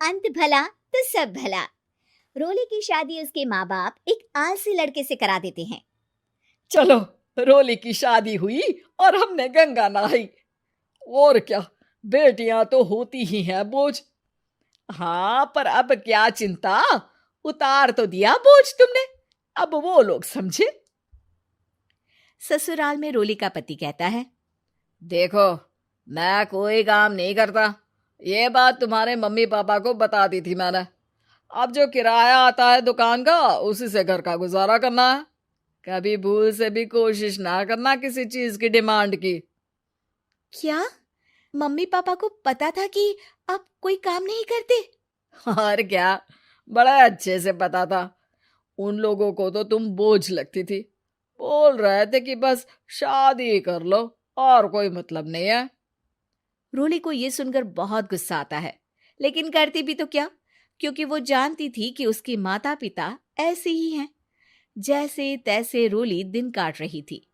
अंत भला तो सब भला। रोली की शादी उसके माँ बाप एक आलसी लड़के से करा देते हैं। चलो, रोली की शादी हुई और हमने गंगा नहाई। और क्या, बेटियां तो होती ही हैं बोझ। हाँ, पर अब क्या चिंता, उतार तो दिया बोझ तुमने, अब वो लोग समझे। ससुराल में रोली का पति कहता है, देखो, मैं कोई काम नहीं करता, ये बात तुम्हारे मम्मी पापा को बता दी थी मैंने। अब जो किराया आता है दुकान का, उसी से घर का गुजारा करना है। कभी भूल से भी कोशिश ना करना किसी चीज की डिमांड की। क्या मम्मी पापा को पता था कि आप कोई काम नहीं करते? और क्या, बड़ा अच्छे से पता था। उन लोगों को तो तुम बोझ लगती थी, बोल रहे थे कि बस शादी कर लो और कोई मतलब नहीं है। रोली को यह सुनकर बहुत गुस्सा आता है, लेकिन करती भी तो क्या, क्योंकि वो जानती थी कि उसके माता पिता ऐसे ही हैं। जैसे तैसे रोली दिन काट रही थी।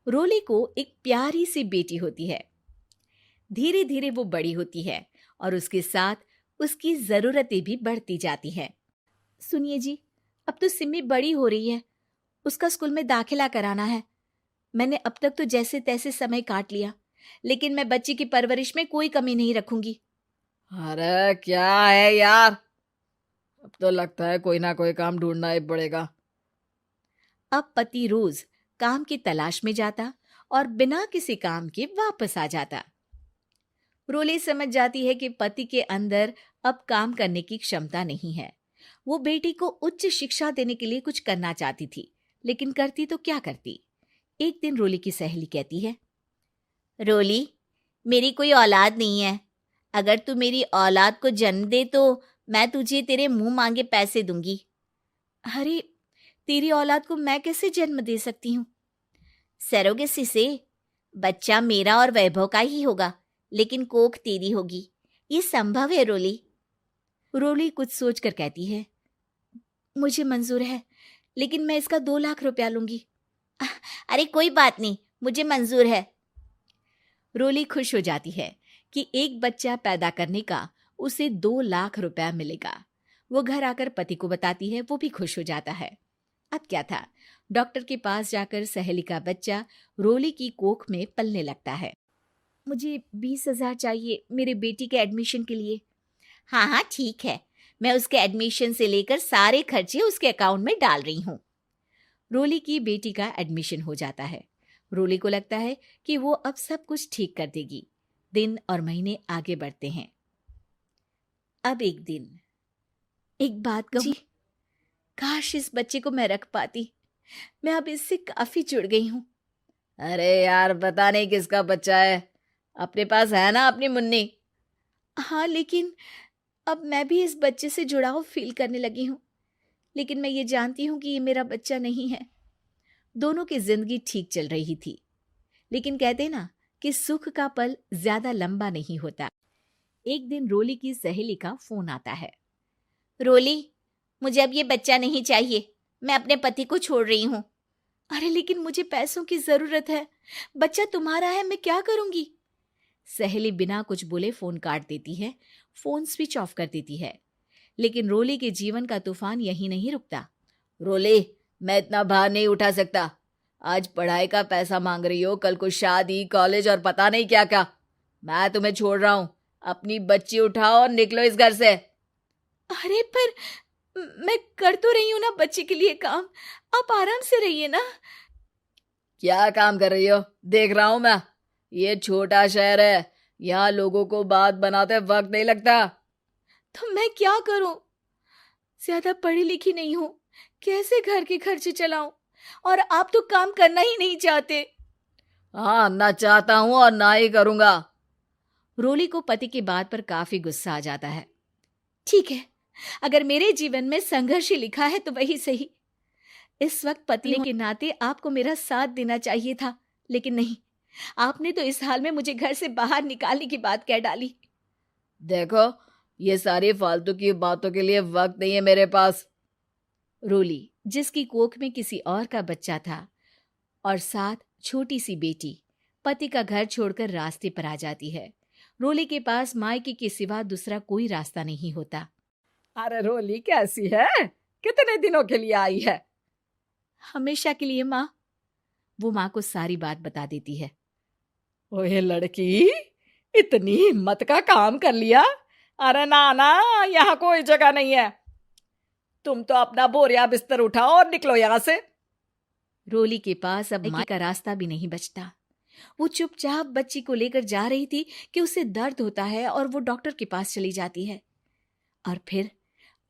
रोली को एक प्यारी सी बेटी होती है। धीरे धीरे वो बड़ी होती है और उसके साथ उसकी जरूरतें भी बढ़ती जाती हैं। सुनिए जी, अब तो सिमी बड़ी हो रही है, उसका स्कूल में दाखिला कराना है। मैंने अब तक तो जैसे तैसे समय काट लिया, लेकिन मैं बच्ची की परवरिश में कोई कमी नहीं रखूंगी। अरे क्या है यार, अब तो लगता है कोई ना कोई काम ढूंढना ही पड़ेगा। अब पति रोज काम की तलाश में जाता और बिना किसी काम के वापस आ जाता। रोली समझ जाती है कि पति के अंदर अब काम करने की क्षमता नहीं है। वो बेटी को उच्च शिक्षा देने के लिए कुछ करना चाहती थी, लेकिन करती तो क्या करती। एक दिन रोली की सहेली कहती है, रोली, मेरी कोई औलाद नहीं है। अगर तू मेरी औलाद को जन्म दे तो मैं तुझे तेरे मुंह मांगे पैसे दूंगी। अरे, तेरी औलाद को मैं कैसे जन्म दे सकती हूँ? सरोगेसी से। बच्चा मेरा और वैभव का ही होगा, लेकिन कोख तेरी होगी। ये संभव है रोली। रोली कुछ सोचकर कहती है, मुझे मंजूर है, लेकिन मैं इसका 2 लाख रुपया लूंगी। अरे कोई बात नहीं, मुझे मंजूर है। रोली खुश हो जाती है कि एक बच्चा पैदा करने का उसे 2 लाख रुपया मिलेगा। वो घर आकर पति को बताती है, वो भी खुश हो जाता है। अब क्या था, डॉक्टर के पास जाकर सहेली का बच्चा रोली की कोख में पलने लगता है। मुझे 20,000 चाहिए मेरे बेटी के एडमिशन के लिए। हाँ हाँ ठीक है, मैं उसके एडमिशन से लेकर सारे खर्चे उसके अकाउंट में डाल रही हूँ। रोली की बेटी का एडमिशन हो जाता है। रोली को लगता है कि वो अब सब कुछ ठीक कर देगी। दिन और महीने आगे बढ़ते हैं। अब एक दिन, एक बात कहूँ, काश इस बच्चे को मैं रख पाती। मैं अब इससे काफी जुड़ गई हूँ। अरे यार, पता नहीं किसका बच्चा है, अपने पास है ना अपनी मुन्नी। हाँ, लेकिन अब मैं भी इस बच्चे से जुड़ाव फील करने लगी हूँ। लेकिन मैं ये जानती हूँ कि ये मेरा बच्चा नहीं है। दोनों की जिंदगी ठीक चल रही थी, लेकिन कहते ना कि सुख का पल ज्यादा लंबा नहीं होता। एक दिन रोली की सहेली का फोन आता है। रोली, मुझे अब ये बच्चा नहीं चाहिए, मैं अपने पति को छोड़ रही हूँ। अरे लेकिन मुझे पैसों की जरूरत है, बच्चा तुम्हारा है, मैं क्या करूंगी? सहेली बिना कुछ बोले फोन काट देती है, फोन स्विच ऑफ कर देती है। लेकिन रोली के जीवन का तूफान यहीं नहीं रुकता। रोली, मैं इतना भार नहीं उठा सकता। आज पढ़ाई का पैसा मांग रही हो, कल को शादी, कॉलेज और पता नहीं क्या क्या। मैं तुम्हें छोड़ रहा हूँ, अपनी बच्ची उठाओ और निकलो इस घर से। अरे पर मैं कर तो रही हूं ना बच्चे के लिए काम, आप आराम से रहिए ना। क्या काम कर रही हो, देख रहा हूं मैं। ये छोटा शहर है, यहाँ लोगों को बात बनाते वक्त नहीं लगता। तो मैं क्या करूं? ज्यादा पढ़ी लिखी नहीं हूं, कैसे घर के खर्चे चलाऊं? और आप तो काम करना ही नहीं चाहते। हाँ, ना चाहता हूं और ना ही करूंगा। रोली को पति की बात पर काफी गुस्सा आ जाता है। ठीक है, अगर मेरे जीवन में संघर्ष ही लिखा है तो वही सही। इस वक्त पति के नाते आपको मेरा साथ देना चाहिए था, लेकिन नहीं, आपने तो इस हाल में मुझे घर से बाहर निकालने की बात कह डाली। देखो, ये सारी फालतू की बातों के लिए वक्त नहीं है मेरे पास। रोली, जिसकी कोख में किसी और का बच्चा था और साथ छोटी सी बेटी, पति का घर छोड़कर रास्ते पर आ जाती है। रोली के पास मायके के सिवा दूसरा कोई रास्ता नहीं होता। अरे रोली कैसी है? कितने दिनों के लिए आई है? हमेशा के लिए माँ। वो माँ को सारी बात बता देती है। ओए लड़की, इतनी हिम्मत का काम कर लिया। अरे ना ना, यहाँ कोई जगह नहीं है। तुम तो अपना बोरिया बिस्तर उठाओ और निकलो यहाँ से। रोली के पास अब माँ का रास्ता भी नहीं बचता। वो चुपचाप बच्ची को लेकर जा रही थी कि उसे दर्द होता है और वो डॉक्टर के पास चली जाती है। और फिर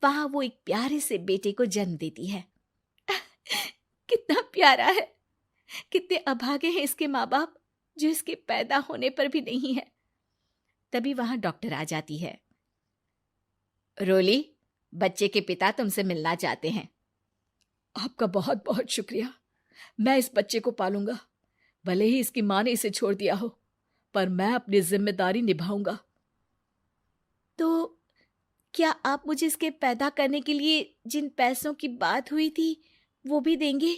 वहां वो एक प्यारे से बेटे को जन्म देती है। कितना प्यारा है, कितने अभागे हैं इसके माँ बाप जो इसके पैदा होने पर भी नहीं है। तभी वहां डॉक्टर आ जाती है। रोली, बच्चे के पिता तुमसे मिलना चाहते हैं। आपका बहुत बहुत शुक्रिया। मैं इस बच्चे को पालूंगा। भले ही इसकी माँ ने इसे छोड़ दिया हो, पर मैं अपनी जिम्मेदारी निभाऊंगा। तो क्या आप मुझे इसके पैदा करने के लिए जिन पैसों की बात हुई थी वो भी देंगे?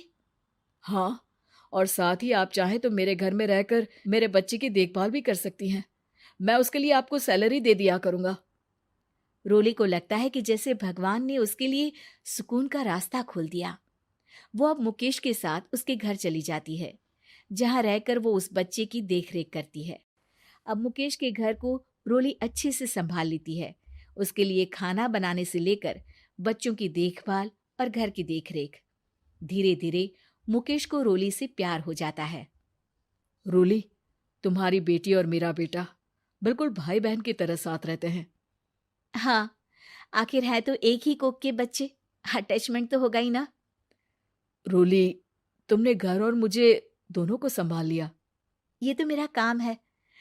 हाँ, और साथ ही आप चाहें तो मेरे घर में रहकर मेरे बच्चे की देखभाल भी कर सकती हैं। मैं उसके लिए आपको सैलरी दे दिया करूंगा। रोली को लगता है कि जैसे भगवान ने उसके लिए सुकून का रास्ता खोल दिया। वो अब मुकेश के साथ उसके घर चली जाती है, जहां रहकर वो उस बच्चे की देखरेख करती है। अब मुकेश के घर को रोली अच्छे से संभाल लेती है। उसके लिए खाना बनाने से लेकर बच्चों की देखभाल और घर की देखरेख। धीरे धीरे मुकेश को रोली से प्यार हो जाता है। रोली, तुम्हारी बेटी और मेरा बेटा बिल्कुल भाई बहन की तरह साथ रहते हैं। हाँ, आखिर है तो एक ही कोख के बच्चे, अटैचमेंट तो होगा ही ना। रोली, तुमने घर और मुझे दोनों को संभाल लिया। ये तो मेरा काम है।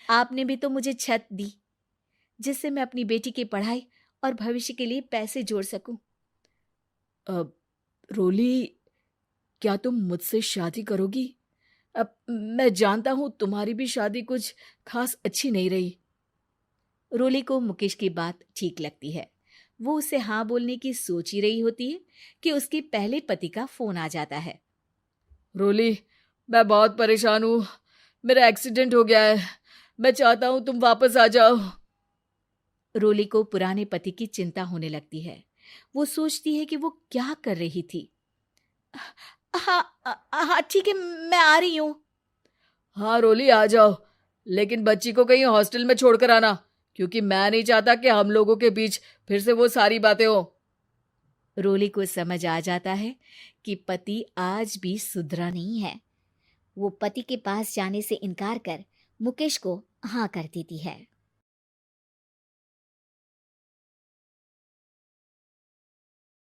आपने भी तो मुझे छत दी जिससे मैं अपनी बेटी की पढ़ाई और भविष्य के लिए पैसे जोड़ सकूं। अब रोली, क्या तुम मुझसे शादी करोगी? अब मैं जानता हूं तुम्हारी भी शादी कुछ खास अच्छी नहीं रही। रोली को मुकेश की बात ठीक लगती है। वो उसे हाँ बोलने की सोच ही रही होती है कि उसके पहले पति का फोन आ जाता है। रोली, मैं बहुत परेशान हूँ। मेरा एक्सीडेंट हो गया है। मैं चाहता हूँ तुम वापस आ जाओ। रोली को पुराने पति की चिंता होने लगती है। वो सोचती है कि वो क्या कर रही थी। हाँ हाँ ठीक है, मैं आ रही हूँ। हाँ रोली, आ जाओ, लेकिन बच्ची को कहीं हॉस्टल में छोड़कर आना, क्योंकि मैं नहीं चाहता कि हम लोगों के बीच फिर से वो सारी बातें हो। रोली को समझ आ जाता है कि पति आज भी सुधरा नहीं है। वो पति के पास जाने से इनकार कर मुकेश को हाँ कर देती है।